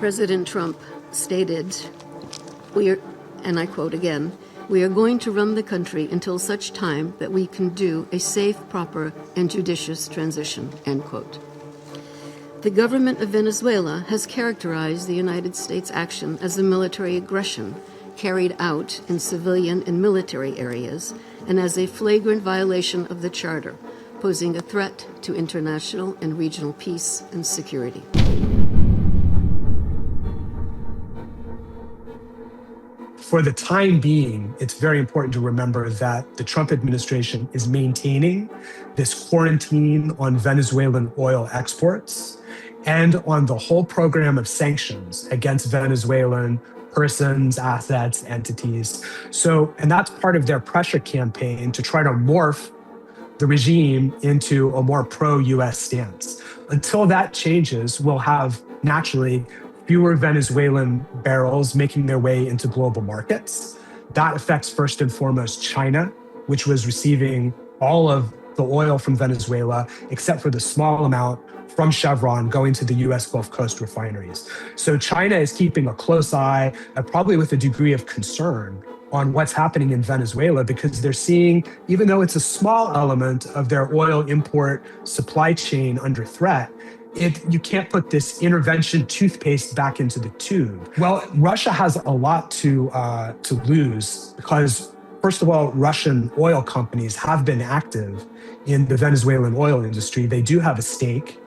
President Trump stated, and I quote again, "We are going to run the country until such time that we can do a safe, proper, and judicious transition," end quote. The government of Venezuela has characterized the United States' action as a military aggression carried out in civilian and military areas and as a flagrant violation of the Charter, posing a threat to international and regional peace and security. For the time being, it's very important to remember that the Trump administration is maintaining this quarantine on Venezuelan oil exports and on the whole program of sanctions against Venezuelan persons, assets, entities. And that's part of their pressure campaign to try to morph the regime into a more pro-US stance. Until that changes, we'll have naturally fewer Venezuelan barrels making their way into global markets. That affects first and foremost China, which was receiving all of the oil from Venezuela, except for the small amount from Chevron going to the US Gulf Coast refineries. So China is keeping a close eye, probably with a degree of concern, on what's happening in Venezuela, because they're seeing, even though it's a small element of their oil import supply chain under threat, you can't put this intervention toothpaste back into the tube. Well, Russia has a lot to lose because, first of all, Russian oil companies have been active in the Venezuelan oil industry. They do have a stake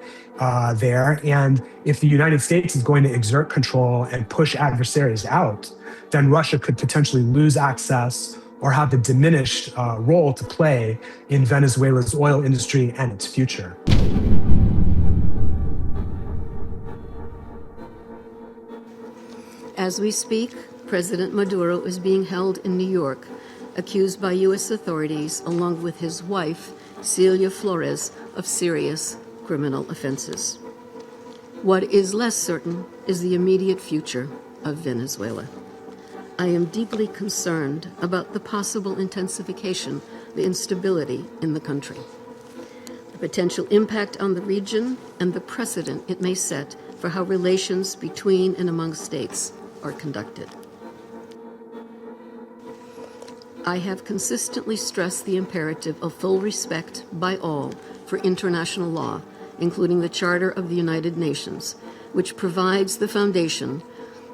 there. And if the United States is going to exert control and push adversaries out, then Russia could potentially lose access or have a diminished role to play in Venezuela's oil industry and its future. As we speak, President Maduro is being held in New York, accused by U.S. authorities, along with his wife, Celia Flores, of serious criminal offenses. What is less certain is the immediate future of Venezuela. I am deeply concerned about the possible intensification of the instability in the country, the potential impact on the region, and the precedent it may set for how relations between and among states are conducted. I have consistently stressed the imperative of full respect by all for international law, including the Charter of the United Nations, which provides the foundation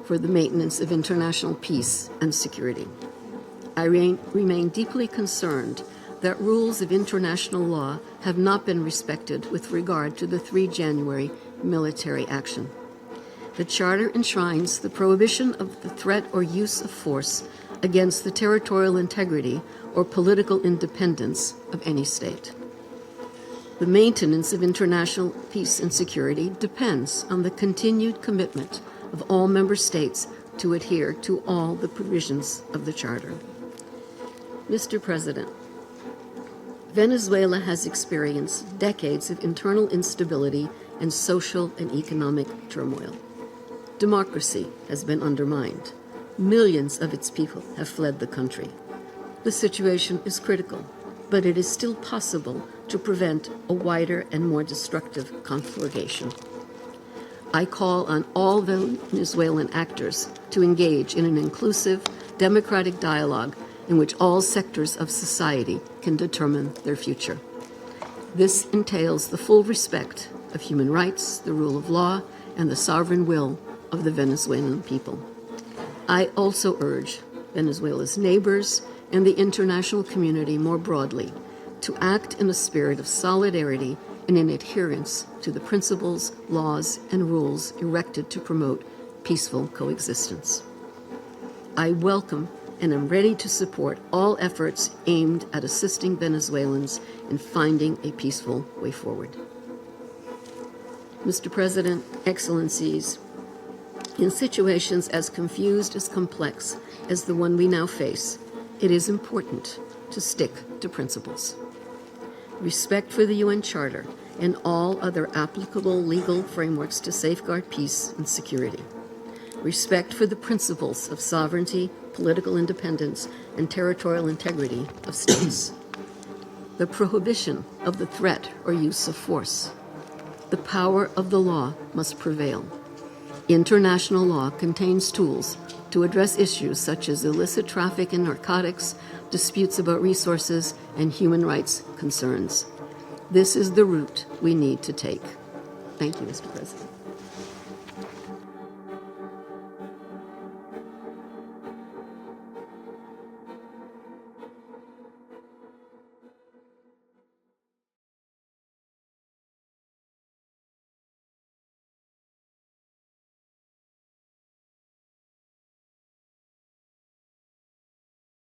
for the maintenance of international peace and security. I remain deeply concerned that rules of international law have not been respected with regard to the 3 January military action. The Charter enshrines the prohibition of the threat or use of force against the territorial integrity or political independence of any state. The maintenance of international peace and security depends on the continued commitment of all member states to adhere to all the provisions of the Charter. Mr. President, Venezuela has experienced decades of internal instability and social and economic turmoil. Democracy has been undermined. Millions of its people have fled the country. The situation is critical, but it is still possible to prevent a wider and more destructive conflagration. I call on all Venezuelan actors to engage in an inclusive, democratic dialogue in which all sectors of society can determine their future. This entails the full respect of human rights, the rule of law, and the sovereign will of the Venezuelan people. I also urge Venezuela's neighbors and the international community more broadly to act in a spirit of solidarity and in adherence to the principles, laws, and rules erected to promote peaceful coexistence. I welcome and am ready to support all efforts aimed at assisting Venezuelans in finding a peaceful way forward. Mr. President, Excellencies, in situations as confused as complex as the one we now face, it is important to stick to principles. Respect for the UN Charter and all other applicable legal frameworks to safeguard peace and security. Respect for the principles of sovereignty, political independence, and territorial integrity of states. The prohibition of the threat or use of force. The power of the law must prevail. International law contains tools to address issues such as illicit traffic in narcotics, disputes about resources, and human rights concerns. This is the route we need to take. Thank you, Mr. President.